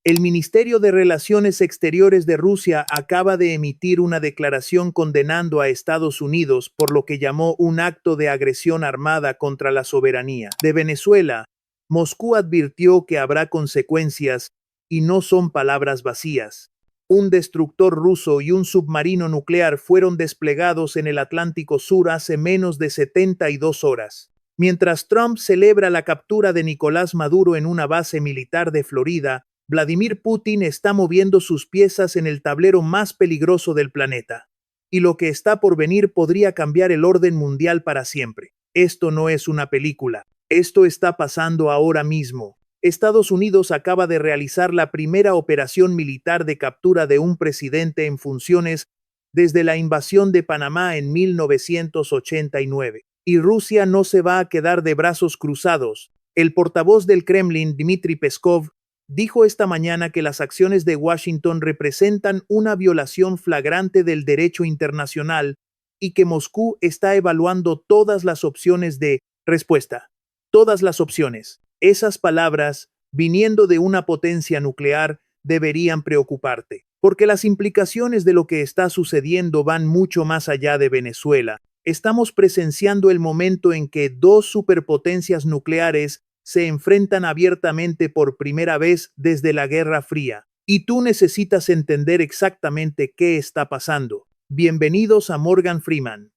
El Ministerio de Relaciones Exteriores de Rusia acaba de emitir una declaración condenando a Estados Unidos por lo que llamó un acto de agresión armada contra la soberanía de Venezuela. Moscú advirtió que habrá consecuencias y no son palabras vacías. Un destructor ruso y un submarino nuclear fueron desplegados en el Atlántico Sur hace menos de 72 horas. Mientras Trump celebra la captura de Nicolás Maduro en una base militar de Florida, Vladimir Putin está moviendo sus piezas en el tablero más peligroso del planeta. Y lo que está por venir podría cambiar el orden mundial para siempre. Esto no es una película. Esto está pasando ahora mismo. Estados Unidos acaba de realizar la primera operación militar de captura de un presidente en funciones desde la invasión de Panamá en 1989. Y Rusia no se va a quedar de brazos cruzados. El portavoz del Kremlin, Dmitry Peskov, dijo esta mañana que las acciones de Washington representan una violación flagrante del derecho internacional y que Moscú está evaluando todas las opciones de respuesta. Todas las opciones. Esas palabras, viniendo de una potencia nuclear, deberían preocuparte, porque las implicaciones de lo que está sucediendo van mucho más allá de Venezuela. Estamos presenciando el momento en que dos superpotencias nucleares se enfrentan abiertamente por primera vez desde la Guerra Fría. Y tú necesitas entender exactamente qué está pasando. Bienvenidos a Morgan Freeman.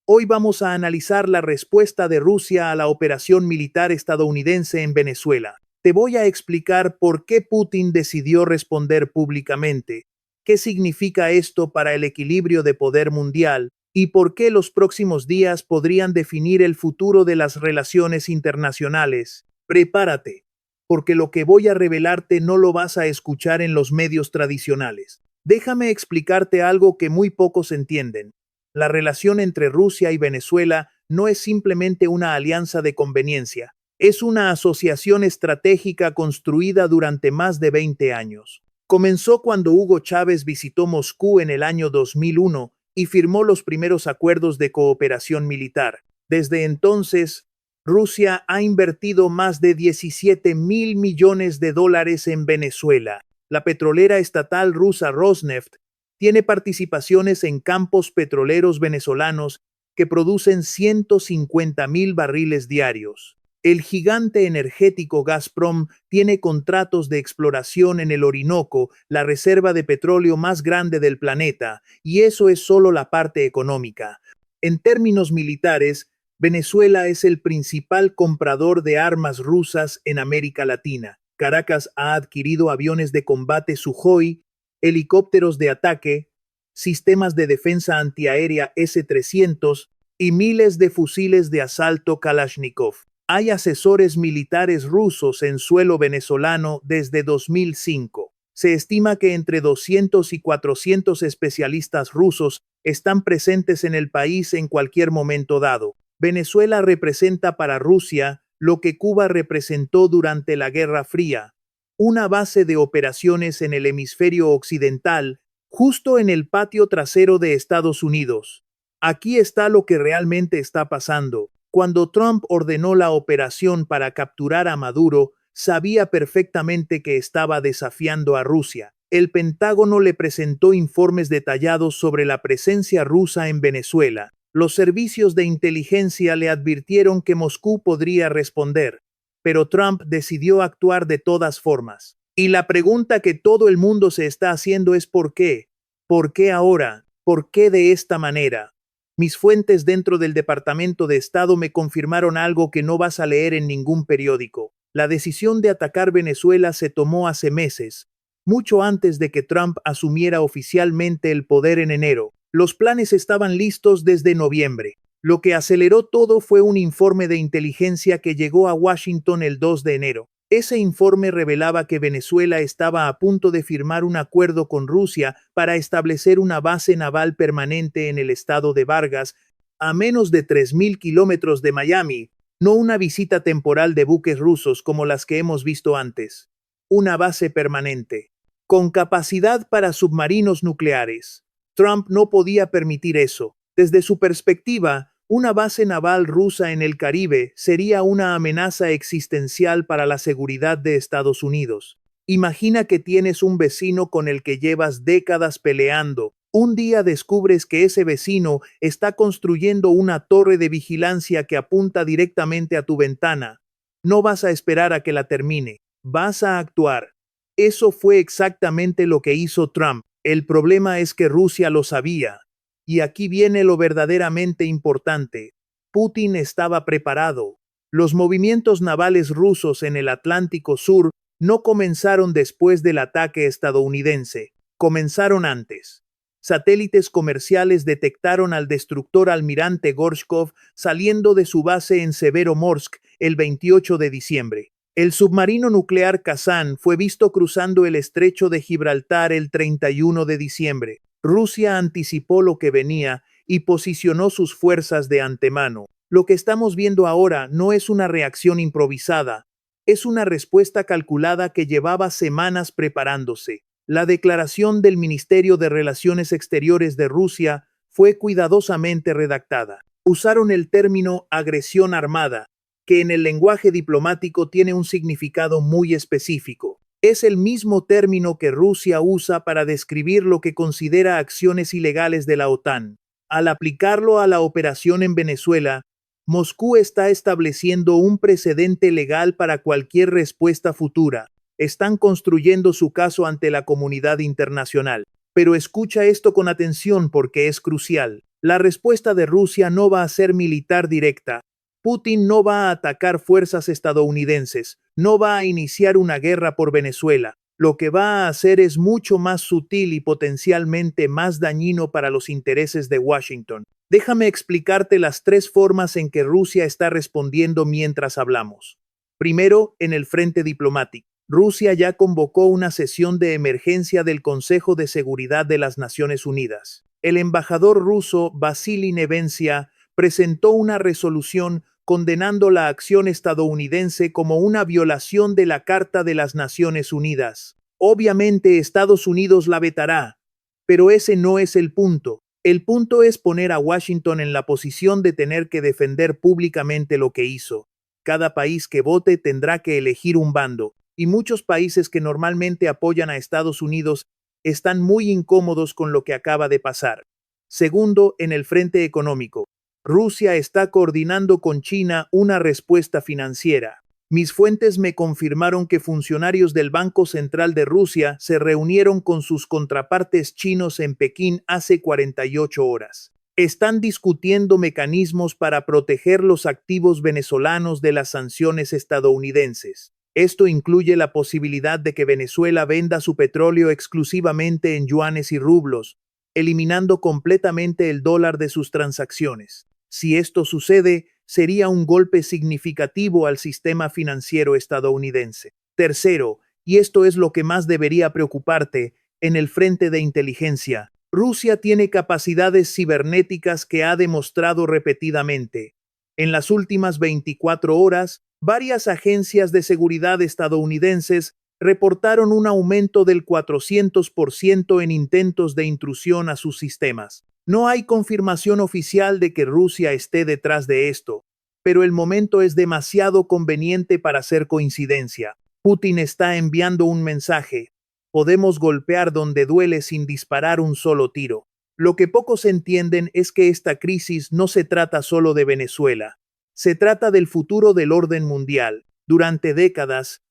Hoy vamos a analizar la respuesta de Rusia a la operación militar estadounidense en Venezuela. Te voy a explicar por qué Putin decidió responder públicamente, qué significa esto para el equilibrio de poder mundial y por qué los próximos días podrían definir el futuro de las relaciones internacionales. Prepárate, porque lo que voy a revelarte no lo vas a escuchar en los medios tradicionales. Déjame explicarte algo que muy pocos entienden. La relación entre Rusia y Venezuela no es simplemente una alianza de conveniencia, es una asociación estratégica construida durante más de 20 años. Comenzó cuando Hugo Chávez visitó Moscú en el año 2001 y firmó los primeros acuerdos de cooperación militar. Desde entonces, Rusia ha invertido más de 17.000 millones de dólares en Venezuela. La petrolera estatal rusa Rosneft tiene participaciones en campos petroleros venezolanos que producen 150.000 barriles diarios. El gigante energético Gazprom tiene contratos de exploración en el Orinoco, la reserva de petróleo más grande del planeta, y eso es solo la parte económica. En términos militares, Venezuela es el principal comprador de armas rusas en América Latina. Caracas ha adquirido aviones de combate Sukhoi, helicópteros de ataque, sistemas de defensa antiaérea S-300 y miles de fusiles de asalto Kalashnikov. Hay asesores militares rusos en suelo venezolano desde 2005. Se estima que entre 200 y 400 especialistas rusos están presentes en el país en cualquier momento dado. Venezuela representa para Rusia lo que Cuba representó durante la Guerra Fría, una base de operaciones en el hemisferio occidental, justo en el patio trasero de Estados Unidos. Aquí está lo que realmente está pasando. Cuando Trump ordenó la operación para capturar a Maduro, sabía perfectamente que estaba desafiando a Rusia. El Pentágono le presentó informes detallados sobre la presencia rusa en Venezuela. Los servicios de inteligencia le advirtieron que Moscú podría responder, pero Trump decidió actuar de todas formas. Y la pregunta que todo el mundo se está haciendo es ¿por qué? ¿Por qué ahora? ¿Por qué de esta manera? Mis fuentes dentro del Departamento de Estado me confirmaron algo que no vas a leer en ningún periódico. La decisión de atacar Venezuela se tomó hace meses, mucho antes de que Trump asumiera oficialmente el poder en enero. Los planes estaban listos desde noviembre. Lo que aceleró todo fue un informe de inteligencia que llegó a Washington el 2 de enero. Ese informe revelaba que Venezuela estaba a punto de firmar un acuerdo con Rusia para establecer una base naval permanente en el estado de Vargas, a menos de 3.000 kilómetros de Miami, no una visita temporal de buques rusos como las que hemos visto antes. Una base permanente, con capacidad para submarinos nucleares. Trump no podía permitir eso. Desde su perspectiva, una base naval rusa en el Caribe sería una amenaza existencial para la seguridad de Estados Unidos. Imagina que tienes un vecino con el que llevas décadas peleando. Un día descubres que ese vecino está construyendo una torre de vigilancia que apunta directamente a tu ventana. No vas a esperar a que la termine, vas a actuar. Eso fue exactamente lo que hizo Trump. El problema es que Rusia lo sabía. Y aquí viene lo verdaderamente importante. Putin estaba preparado. Los movimientos navales rusos en el Atlántico Sur no comenzaron después del ataque estadounidense, comenzaron antes. Satélites comerciales detectaron al destructor almirante Gorshkov saliendo de su base en Severomorsk el 28 de diciembre. El submarino nuclear Kazán fue visto cruzando el estrecho de Gibraltar el 31 de diciembre. Rusia anticipó lo que venía y posicionó sus fuerzas de antemano. Lo que estamos viendo ahora no es una reacción improvisada, es una respuesta calculada que llevaba semanas preparándose. La declaración del Ministerio de Relaciones Exteriores de Rusia fue cuidadosamente redactada. Usaron el término agresión armada, que en el lenguaje diplomático tiene un significado muy específico. Es el mismo término que Rusia usa para describir lo que considera acciones ilegales de la OTAN. Al aplicarlo a la operación en Venezuela, Moscú está estableciendo un precedente legal para cualquier respuesta futura. Están construyendo su caso ante la comunidad internacional. Pero escucha esto con atención porque es crucial. La respuesta de Rusia no va a ser militar directa. Putin no va a atacar fuerzas estadounidenses, no va a iniciar una guerra por Venezuela. Lo que va a hacer es mucho más sutil y potencialmente más dañino para los intereses de Washington. Déjame explicarte las tres formas en que Rusia está respondiendo mientras hablamos. Primero, en el frente diplomático. Rusia ya convocó una sesión de emergencia del Consejo de Seguridad de las Naciones Unidas. El embajador ruso Vasily Nevencia presentó una resolución condenando la acción estadounidense como una violación de la Carta de las Naciones Unidas. Obviamente Estados Unidos la vetará, pero ese no es el punto. El punto es poner a Washington en la posición de tener que defender públicamente lo que hizo. Cada país que vote tendrá que elegir un bando, y muchos países que normalmente apoyan a Estados Unidos están muy incómodos con lo que acaba de pasar. Segundo, en el frente económico. Rusia está coordinando con China una respuesta financiera. Mis fuentes me confirmaron que funcionarios del Banco Central de Rusia se reunieron con sus contrapartes chinos en Pekín hace 48 horas. Están discutiendo mecanismos para proteger los activos venezolanos de las sanciones estadounidenses. Esto incluye la posibilidad de que Venezuela venda su petróleo exclusivamente en yuanes y rublos, eliminando completamente el dólar de sus transacciones. Si esto sucede, sería un golpe significativo al sistema financiero estadounidense. Tercero, y esto es lo que más debería preocuparte, en el frente de inteligencia, Rusia tiene capacidades cibernéticas que ha demostrado repetidamente. En las últimas 24 horas, varias agencias de seguridad estadounidenses reportaron un aumento del 400% en intentos de intrusión a sus sistemas. No hay confirmación oficial de que Rusia esté detrás de esto, pero el momento es demasiado conveniente para ser coincidencia. Putin está enviando un mensaje. Podemos golpear donde duele sin disparar un solo tiro. Lo que pocos entienden es que esta crisis no se trata solo de Venezuela. Se trata del futuro del orden mundial. Durante décadas,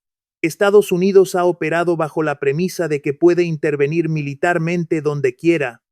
Estados Unidos ha operado bajo la premisa de que puede intervenir militarmente donde quiera,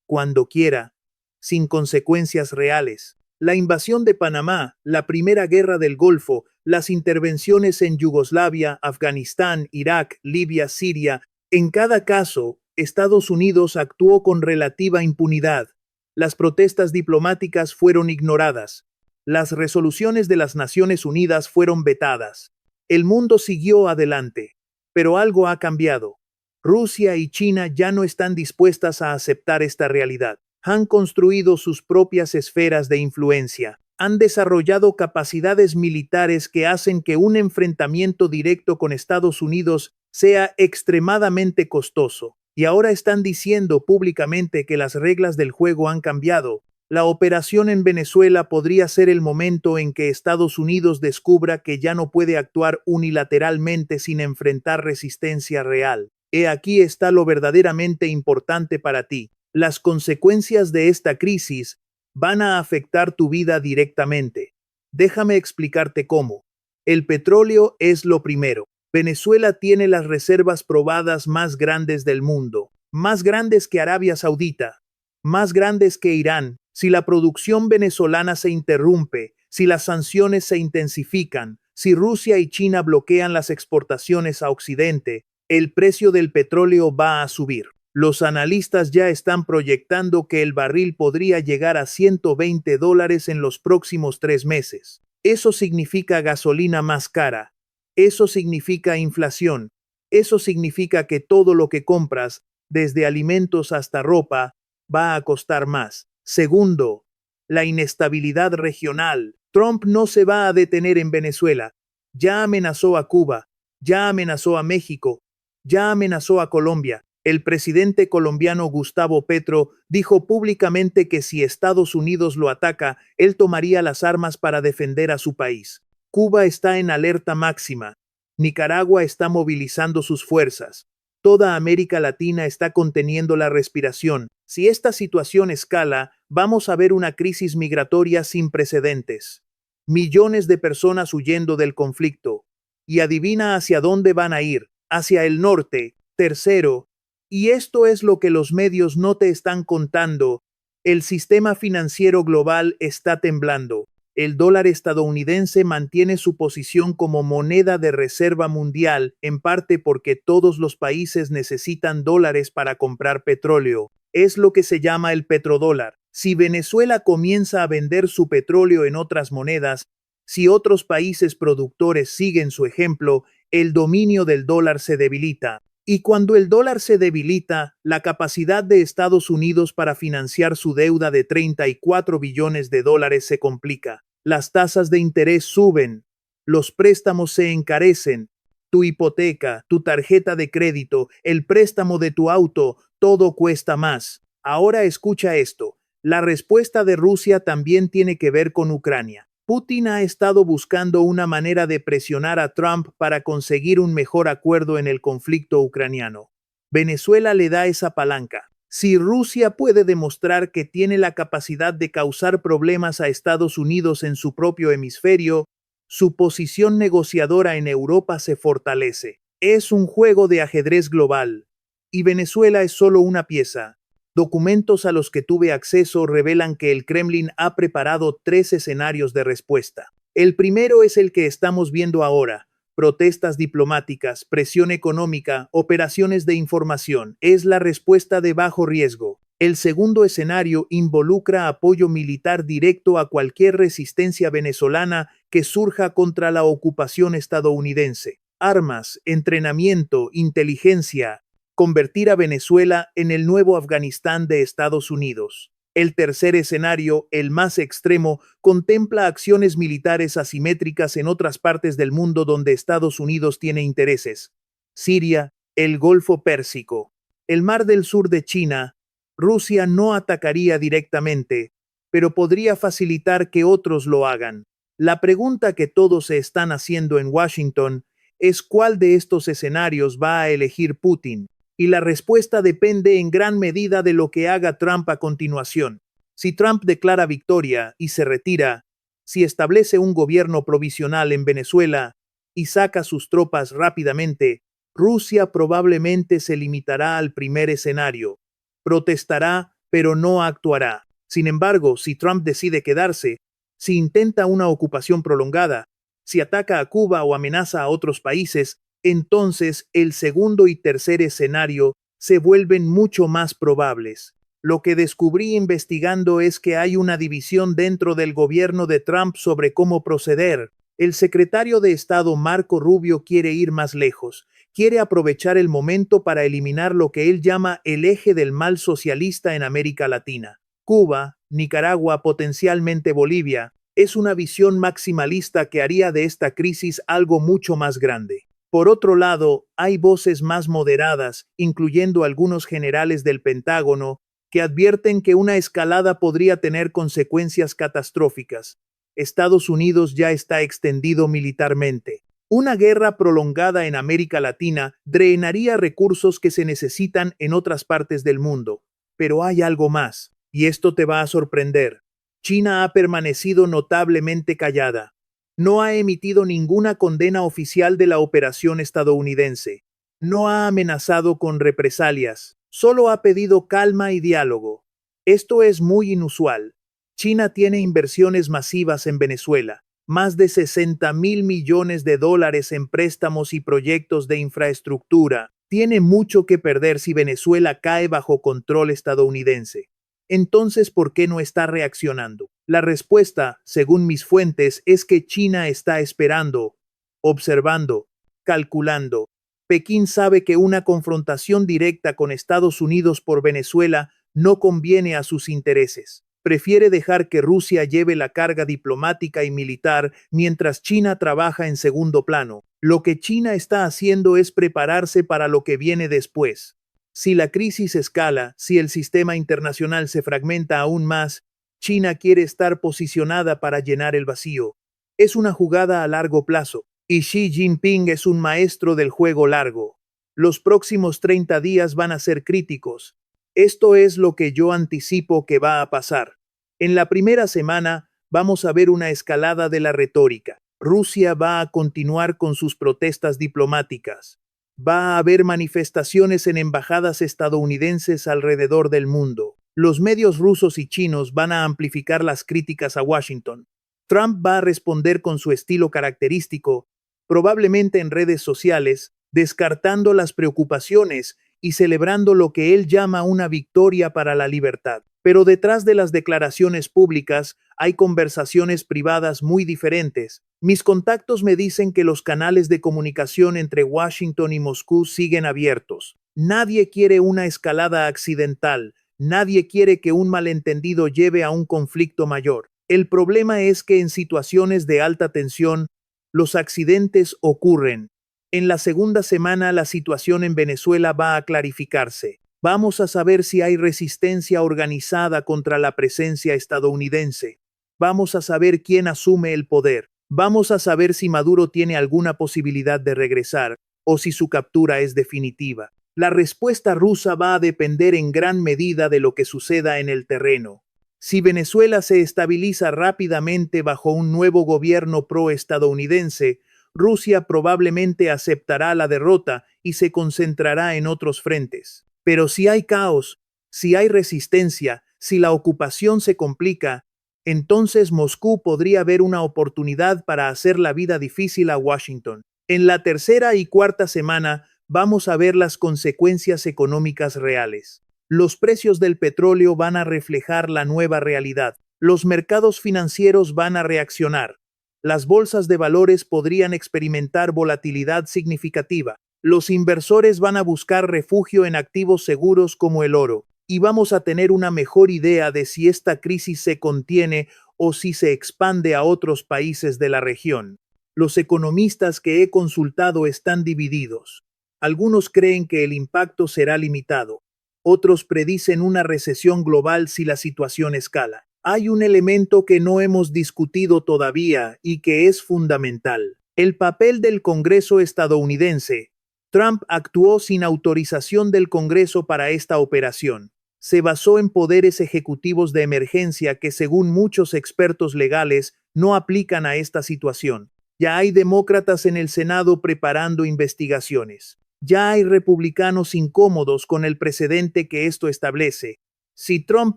cuando quiera, sin consecuencias reales. La invasión de Panamá, la Primera Guerra del Golfo, las intervenciones en Yugoslavia, Afganistán, Irak, Libia, Siria, en cada caso, Estados Unidos actuó con relativa impunidad. Las protestas diplomáticas fueron ignoradas. Las resoluciones de las Naciones Unidas fueron vetadas. El mundo siguió adelante, pero algo ha cambiado. Rusia y China ya no están dispuestas a aceptar esta realidad. Han construido sus propias esferas de influencia. Han desarrollado capacidades militares que hacen que un enfrentamiento directo con Estados Unidos sea extremadamente costoso. Y ahora están diciendo públicamente que las reglas del juego han cambiado. La operación en Venezuela podría ser el momento en que Estados Unidos descubra que ya no puede actuar unilateralmente sin enfrentar resistencia real. Aquí está lo verdaderamente importante para ti. Las consecuencias de esta crisis van a afectar tu vida directamente. Déjame explicarte cómo. El petróleo es lo primero. Venezuela tiene las reservas probadas más grandes del mundo, más grandes que Arabia Saudita, más grandes que Irán. Si la producción venezolana se interrumpe, si las sanciones se intensifican, si Rusia y China bloquean las exportaciones a Occidente, el precio del petróleo va a subir. Los analistas ya están proyectando que el barril podría llegar a $120 en los próximos 3 meses. Eso significa gasolina más cara. Eso significa inflación. Eso significa que todo lo que compras, desde alimentos hasta ropa, va a costar más. Segundo, la inestabilidad regional. Trump no se va a detener en Venezuela. Ya amenazó a Cuba, ya amenazó a México, ya amenazó a Colombia. El presidente colombiano Gustavo Petro dijo públicamente que si Estados Unidos lo ataca, él tomaría las armas para defender a su país. Cuba está en alerta máxima. Nicaragua está movilizando sus fuerzas. Toda América Latina está conteniendo la respiración. Si esta situación escala, vamos a ver una crisis migratoria sin precedentes. Millones de personas huyendo del conflicto. Y adivina hacia dónde van a ir. Hacia el norte. Tercero, y esto es lo que los medios no te están contando, el sistema financiero global está temblando. El dólar estadounidense mantiene su posición como moneda de reserva mundial, en parte porque todos los países necesitan dólares para comprar petróleo. Es lo que se llama el petrodólar. Si Venezuela comienza a vender su petróleo en otras monedas, si otros países productores siguen su ejemplo, el dominio del dólar se debilita. Y cuando el dólar se debilita, la capacidad de Estados Unidos para financiar su deuda de 34 billones de dólares se complica. Las tasas de interés suben, los préstamos se encarecen, tu hipoteca, tu tarjeta de crédito, el préstamo de tu auto, todo cuesta más. Ahora escucha esto. La respuesta de Rusia también tiene que ver con Ucrania. Putin ha estado buscando una manera de presionar a Trump para conseguir un mejor acuerdo en el conflicto ucraniano. Venezuela le da esa palanca. Si Rusia puede demostrar que tiene la capacidad de causar problemas a Estados Unidos en su propio hemisferio, su posición negociadora en Europa se fortalece. Es un juego de ajedrez global. Y Venezuela es solo una pieza. Documentos a los que tuve acceso revelan que el Kremlin ha preparado 3 escenarios de respuesta. El primero es el que estamos viendo ahora: protestas diplomáticas, presión económica, operaciones de información. Es la respuesta de bajo riesgo. El segundo escenario involucra apoyo militar directo a cualquier resistencia venezolana que surja contra la ocupación estadounidense. Armas, entrenamiento, inteligencia. Convertir a Venezuela en el nuevo Afganistán de Estados Unidos. El tercer escenario, el más extremo, contempla acciones militares asimétricas en otras partes del mundo donde Estados Unidos tiene intereses. Siria, el Golfo Pérsico, el Mar del Sur de China. Rusia no atacaría directamente, pero podría facilitar que otros lo hagan. La pregunta que todos se están haciendo en Washington es cuál de estos escenarios va a elegir Putin. Y la respuesta depende en gran medida de lo que haga Trump a continuación. Si Trump declara victoria y se retira, si establece un gobierno provisional en Venezuela y saca sus tropas rápidamente, Rusia probablemente se limitará al primer escenario. Protestará, pero no actuará. Sin embargo, si Trump decide quedarse, si intenta una ocupación prolongada, si ataca a Cuba o amenaza a otros países, entonces el segundo y tercer escenario se vuelven mucho más probables. Lo que descubrí investigando es que hay una división dentro del gobierno de Trump sobre cómo proceder. El secretario de Estado Marco Rubio quiere ir más lejos. Quiere aprovechar el momento para eliminar lo que él llama el eje del mal socialista en América Latina. Cuba, Nicaragua, potencialmente Bolivia. Es una visión maximalista que haría de esta crisis algo mucho más grande. Por otro lado, hay voces más moderadas, incluyendo algunos generales del Pentágono, que advierten que una escalada podría tener consecuencias catastróficas. Estados Unidos ya está extendido militarmente. Una guerra prolongada en América Latina drenaría recursos que se necesitan en otras partes del mundo. Pero hay algo más, y esto te va a sorprender. China ha permanecido notablemente callada. No ha emitido ninguna condena oficial de la operación estadounidense. No ha amenazado con represalias. Solo ha pedido calma y diálogo. Esto es muy inusual. China tiene inversiones masivas en Venezuela, más de 60.000 millones de dólares en préstamos y proyectos de infraestructura. Tiene mucho que perder si Venezuela cae bajo control estadounidense. Entonces, ¿por qué no está reaccionando? La respuesta, según mis fuentes, es que China está esperando, observando, calculando. Pekín sabe que una confrontación directa con Estados Unidos por Venezuela no conviene a sus intereses. Prefiere dejar que Rusia lleve la carga diplomática y militar mientras China trabaja en segundo plano. Lo que China está haciendo es prepararse para lo que viene después. Si la crisis escala, si el sistema internacional se fragmenta aún más, China quiere estar posicionada para llenar el vacío. Es una jugada a largo plazo, y Xi Jinping es un maestro del juego largo. Los próximos 30 días van a ser críticos. Esto es lo que yo anticipo que va a pasar. En la primera semana vamos a ver una escalada de la retórica. Rusia va a continuar con sus protestas diplomáticas. Va a haber manifestaciones en embajadas estadounidenses alrededor del mundo. Los medios rusos y chinos van a amplificar las críticas a Washington. Trump va a responder con su estilo característico, probablemente en redes sociales, descartando las preocupaciones y celebrando lo que él llama una victoria para la libertad. Pero detrás de las declaraciones públicas hay conversaciones privadas muy diferentes. Mis contactos me dicen que los canales de comunicación entre Washington y Moscú siguen abiertos. Nadie quiere una escalada accidental. Nadie quiere que un malentendido lleve a un conflicto mayor. El problema es que en situaciones de alta tensión, los accidentes ocurren. En la segunda semana la situación en Venezuela va a clarificarse. Vamos a saber si hay resistencia organizada contra la presencia estadounidense. Vamos a saber quién asume el poder. Vamos a saber si Maduro tiene alguna posibilidad de regresar o si su captura es definitiva. La respuesta rusa va a depender en gran medida de lo que suceda en el terreno. Si Venezuela se estabiliza rápidamente bajo un nuevo gobierno pro-estadounidense, Rusia probablemente aceptará la derrota y se concentrará en otros frentes. Pero si hay caos, si hay resistencia, si la ocupación se complica, entonces Moscú podría ver una oportunidad para hacer la vida difícil a Washington. En la tercera y cuarta semana vamos a ver las consecuencias económicas reales. Los precios del petróleo van a reflejar la nueva realidad. Los mercados financieros van a reaccionar. Las bolsas de valores podrían experimentar volatilidad significativa. Los inversores van a buscar refugio en activos seguros como el oro, y vamos a tener una mejor idea de si esta crisis se contiene o si se expande a otros países de la región. Los economistas que he consultado están divididos. Algunos creen que el impacto será limitado. Otros predicen una recesión global si la situación escala. Hay un elemento que no hemos discutido todavía y que es fundamental: el papel del Congreso estadounidense. Trump actuó sin autorización del Congreso para esta operación. Se basó en poderes ejecutivos de emergencia que, según muchos expertos legales, no aplican a esta situación. Ya hay demócratas en el Senado preparando investigaciones. Ya hay republicanos incómodos con el precedente que esto establece. Si Trump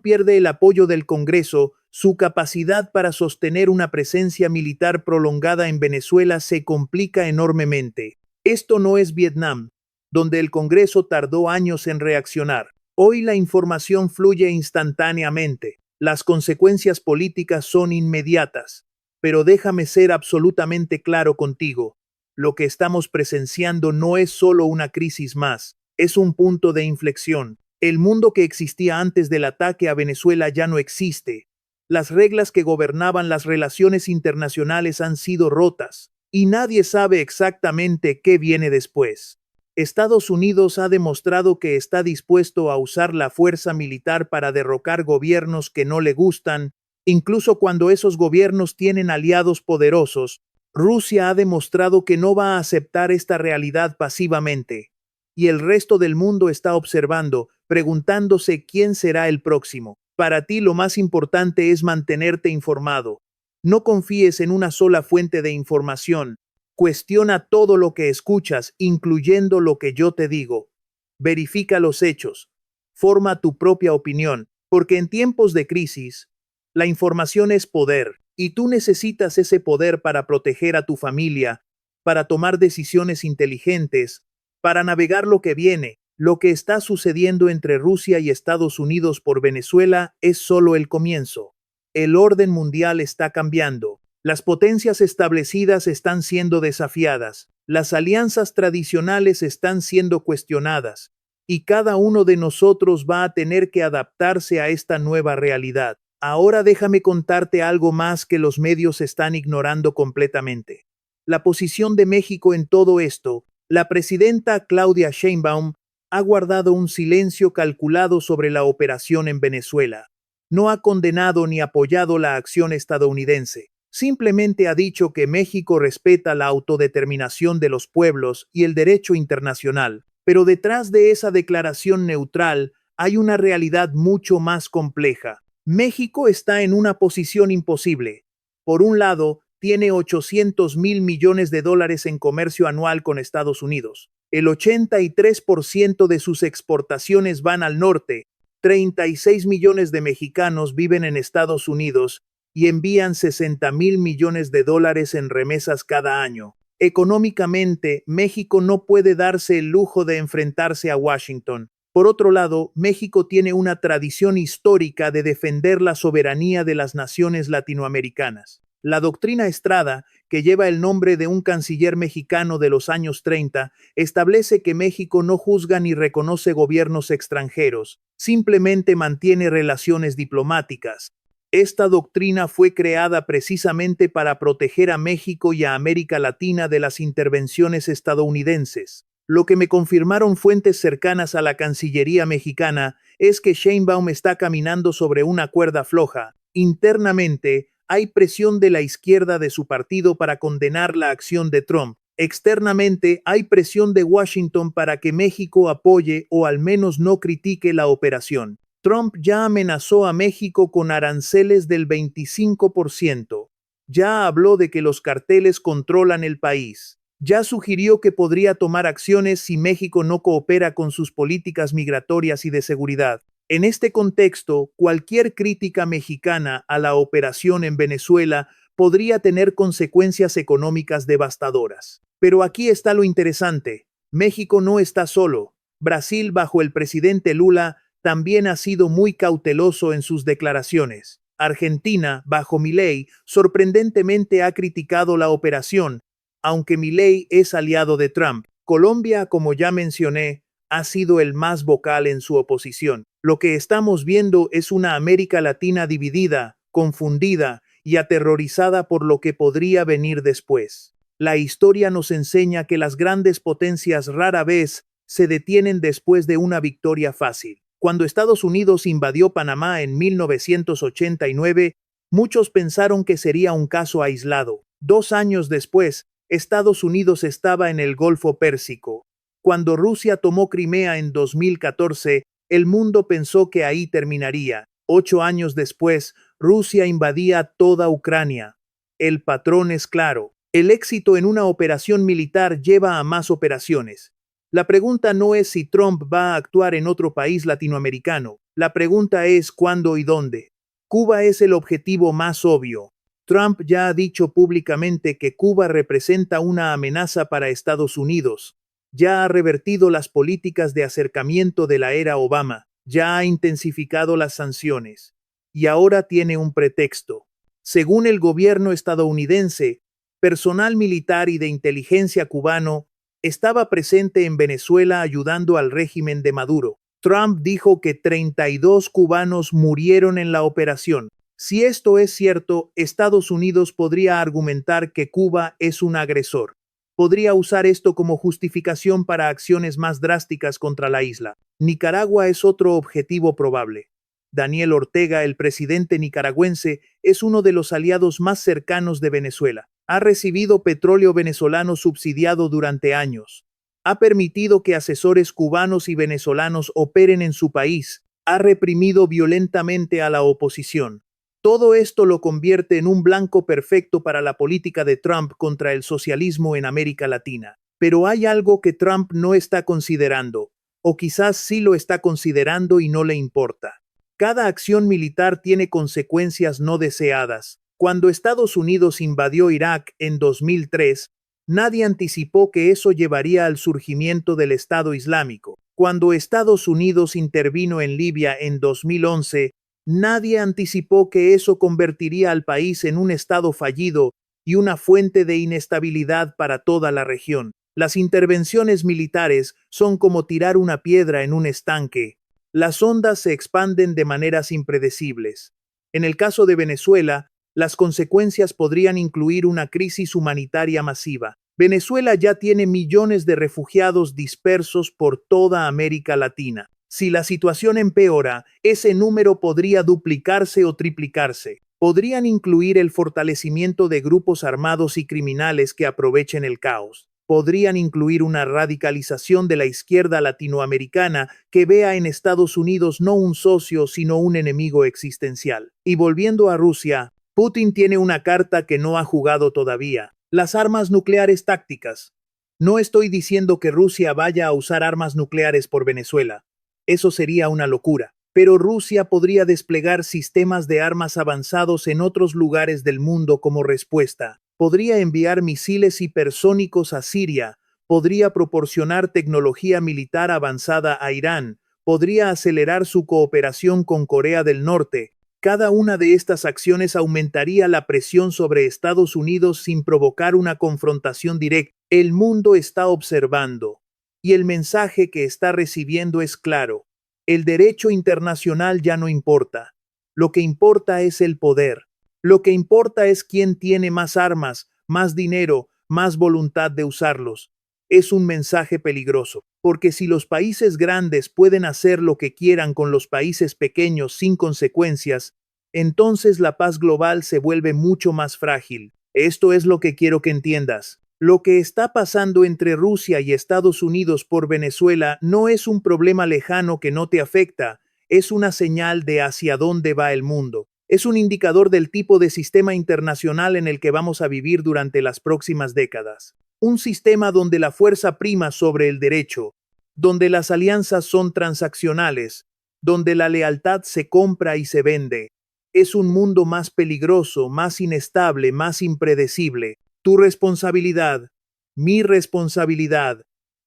pierde el apoyo del Congreso, su capacidad para sostener una presencia militar prolongada en Venezuela se complica enormemente. Esto no es Vietnam, donde el Congreso tardó años en reaccionar. Hoy la información fluye instantáneamente. Las consecuencias políticas son inmediatas. Pero déjame ser absolutamente claro contigo. Lo que estamos presenciando no es solo una crisis más, es un punto de inflexión. El mundo que existía antes del ataque a Venezuela ya no existe. Las reglas que gobernaban las relaciones internacionales han sido rotas, y nadie sabe exactamente qué viene después. Estados Unidos ha demostrado que está dispuesto a usar la fuerza militar para derrocar gobiernos que no le gustan, incluso cuando esos gobiernos tienen aliados poderosos. Rusia ha demostrado que no va a aceptar esta realidad pasivamente. Y el resto del mundo está observando, preguntándose quién será el próximo. Para ti lo más importante es mantenerte informado. No confíes en una sola fuente de información. Cuestiona todo lo que escuchas, incluyendo lo que yo te digo. Verifica los hechos. Forma tu propia opinión, porque en tiempos de crisis, la información es poder, y tú necesitas ese poder para proteger a tu familia, para tomar decisiones inteligentes, para navegar lo que viene. Lo que está sucediendo entre Rusia y Estados Unidos por Venezuela es solo el comienzo. El orden mundial está cambiando. Las potencias establecidas están siendo desafiadas, las alianzas tradicionales están siendo cuestionadas, y cada uno de nosotros va a tener que adaptarse a esta nueva realidad. Ahora déjame contarte algo más que los medios están ignorando completamente. La posición de México en todo esto. La presidenta Claudia Sheinbaum ha guardado un silencio calculado sobre la operación en Venezuela. No ha condenado ni apoyado la acción estadounidense. Simplemente ha dicho que México respeta la autodeterminación de los pueblos y el derecho internacional, pero detrás de esa declaración neutral hay una realidad mucho más compleja. México está en una posición imposible. Por un lado, tiene 800.000 millones de dólares en comercio anual con Estados Unidos. El 83% de sus exportaciones van al norte. 36 millones de mexicanos viven en Estados Unidos y envían 60.000 millones de dólares en remesas cada año. Económicamente, México no puede darse el lujo de enfrentarse a Washington. Por otro lado, México tiene una tradición histórica de defender la soberanía de las naciones latinoamericanas. La doctrina Estrada, que lleva el nombre de un canciller mexicano de los años 30, establece que México no juzga ni reconoce gobiernos extranjeros, simplemente mantiene relaciones diplomáticas. Esta doctrina fue creada precisamente para proteger a México y a América Latina de las intervenciones estadounidenses. Lo que me confirmaron fuentes cercanas a la Cancillería mexicana es que Sheinbaum está caminando sobre una cuerda floja. Internamente, hay presión de la izquierda de su partido para condenar la acción de Trump. Externamente, hay presión de Washington para que México apoye o al menos no critique la operación. Trump ya amenazó a México con aranceles del 25%. Ya habló de que los carteles controlan el país. Ya sugirió que podría tomar acciones si México no coopera con sus políticas migratorias y de seguridad. En este contexto, cualquier crítica mexicana a la operación en Venezuela podría tener consecuencias económicas devastadoras. Pero aquí está lo interesante. México no está solo. Brasil, bajo el presidente Lula, también ha sido muy cauteloso en sus declaraciones. Argentina, bajo Milei, sorprendentemente ha criticado la operación, aunque Milei es aliado de Trump. Colombia, como ya mencioné, ha sido el más vocal en su oposición. Lo que estamos viendo es una América Latina dividida, confundida y aterrorizada por lo que podría venir después. La historia nos enseña que las grandes potencias rara vez se detienen después de una victoria fácil. Cuando Estados Unidos invadió Panamá en 1989, muchos pensaron que sería un caso aislado. 2 años después, Estados Unidos estaba en el Golfo Pérsico. Cuando Rusia tomó Crimea en 2014, el mundo pensó que ahí terminaría. 8 años después, Rusia invadía toda Ucrania. El patrón es claro. El éxito en una operación militar lleva a más operaciones. La pregunta no es si Trump va a actuar en otro país latinoamericano. La pregunta es cuándo y dónde. Cuba es el objetivo más obvio. Trump ya ha dicho públicamente que Cuba representa una amenaza para Estados Unidos. Ya ha revertido las políticas de acercamiento de la era Obama. Ya ha intensificado las sanciones. Y ahora tiene un pretexto. Según el gobierno estadounidense, personal militar y de inteligencia cubano estaba presente en Venezuela ayudando al régimen de Maduro. Trump dijo que 32 cubanos murieron en la operación. Si esto es cierto, Estados Unidos podría argumentar que Cuba es un agresor. podría usar esto como justificación para acciones más drásticas contra la isla. Nicaragua es otro objetivo probable. Daniel Ortega, el presidente nicaragüense, es uno de los aliados más cercanos de Venezuela. Ha recibido petróleo venezolano subsidiado durante años. Ha permitido que asesores cubanos y venezolanos operen en su país. Ha reprimido violentamente a la oposición. Todo esto lo convierte en un blanco perfecto para la política de Trump contra el socialismo en América Latina. Pero hay algo que Trump no está considerando, o quizás sí lo está considerando y no le importa. Cada acción militar tiene consecuencias no deseadas. Cuando Estados Unidos invadió Irak en 2003, nadie anticipó que eso llevaría al surgimiento del Estado Islámico. Cuando Estados Unidos intervino en Libia en 2011, nadie anticipó que eso convertiría al país en un estado fallido y una fuente de inestabilidad para toda la región. Las intervenciones militares son como tirar una piedra en un estanque. Las ondas se expanden de maneras impredecibles. En el caso de Venezuela, las consecuencias podrían incluir una crisis humanitaria masiva. Venezuela ya tiene millones de refugiados dispersos por toda América Latina. Si la situación empeora, ese número podría duplicarse o triplicarse. Podrían incluir el fortalecimiento de grupos armados y criminales que aprovechen el caos. Podrían incluir una radicalización de la izquierda latinoamericana que vea en Estados Unidos no un socio, sino un enemigo existencial. Y volviendo a Rusia, Putin tiene una carta que no ha jugado todavía: las armas nucleares tácticas. No estoy diciendo que Rusia vaya a usar armas nucleares por Venezuela. Eso sería una locura. Pero Rusia podría desplegar sistemas de armas avanzados en otros lugares del mundo como respuesta. Podría enviar misiles hipersónicos a Siria, podría proporcionar tecnología militar avanzada a Irán, podría acelerar su cooperación con Corea del Norte. Cada una de estas acciones aumentaría la presión sobre Estados Unidos sin provocar una confrontación directa. El mundo está observando, y el mensaje que está recibiendo es claro. El derecho internacional ya no importa. Lo que importa es el poder. Lo que importa es quién tiene más armas, más dinero, más voluntad de usarlos. Es un mensaje peligroso, porque si los países grandes pueden hacer lo que quieran con los países pequeños sin consecuencias, entonces la paz global se vuelve mucho más frágil. Esto es lo que quiero que entiendas. Lo que está pasando entre Rusia y Estados Unidos por Venezuela no es un problema lejano que no te afecta, es una señal de hacia dónde va el mundo. Es un indicador del tipo de sistema internacional en el que vamos a vivir durante las próximas décadas. Un sistema donde la fuerza prima sobre el derecho, donde las alianzas son transaccionales, donde la lealtad se compra y se vende. Es un mundo más peligroso, más inestable, más impredecible. Tu responsabilidad, mi responsabilidad,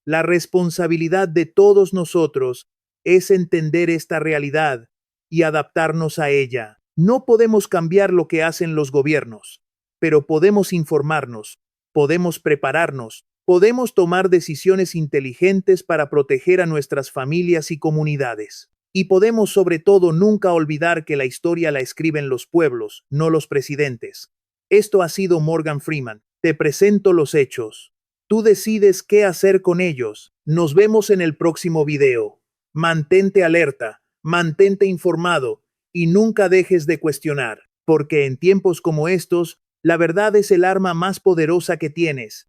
la responsabilidad de todos nosotros es entender esta realidad y adaptarnos a ella. No podemos cambiar lo que hacen los gobiernos, pero podemos informarnos, podemos prepararnos, podemos tomar decisiones inteligentes para proteger a nuestras familias y comunidades. Y podemos sobre todo nunca olvidar que la historia la escriben los pueblos, no los presidentes. Esto ha sido Morgan Freeman. Te presento los hechos. Tú decides qué hacer con ellos. Nos vemos en el próximo video. Mantente alerta, mantente informado y nunca dejes de cuestionar, porque en tiempos como estos, la verdad es el arma más poderosa que tienes.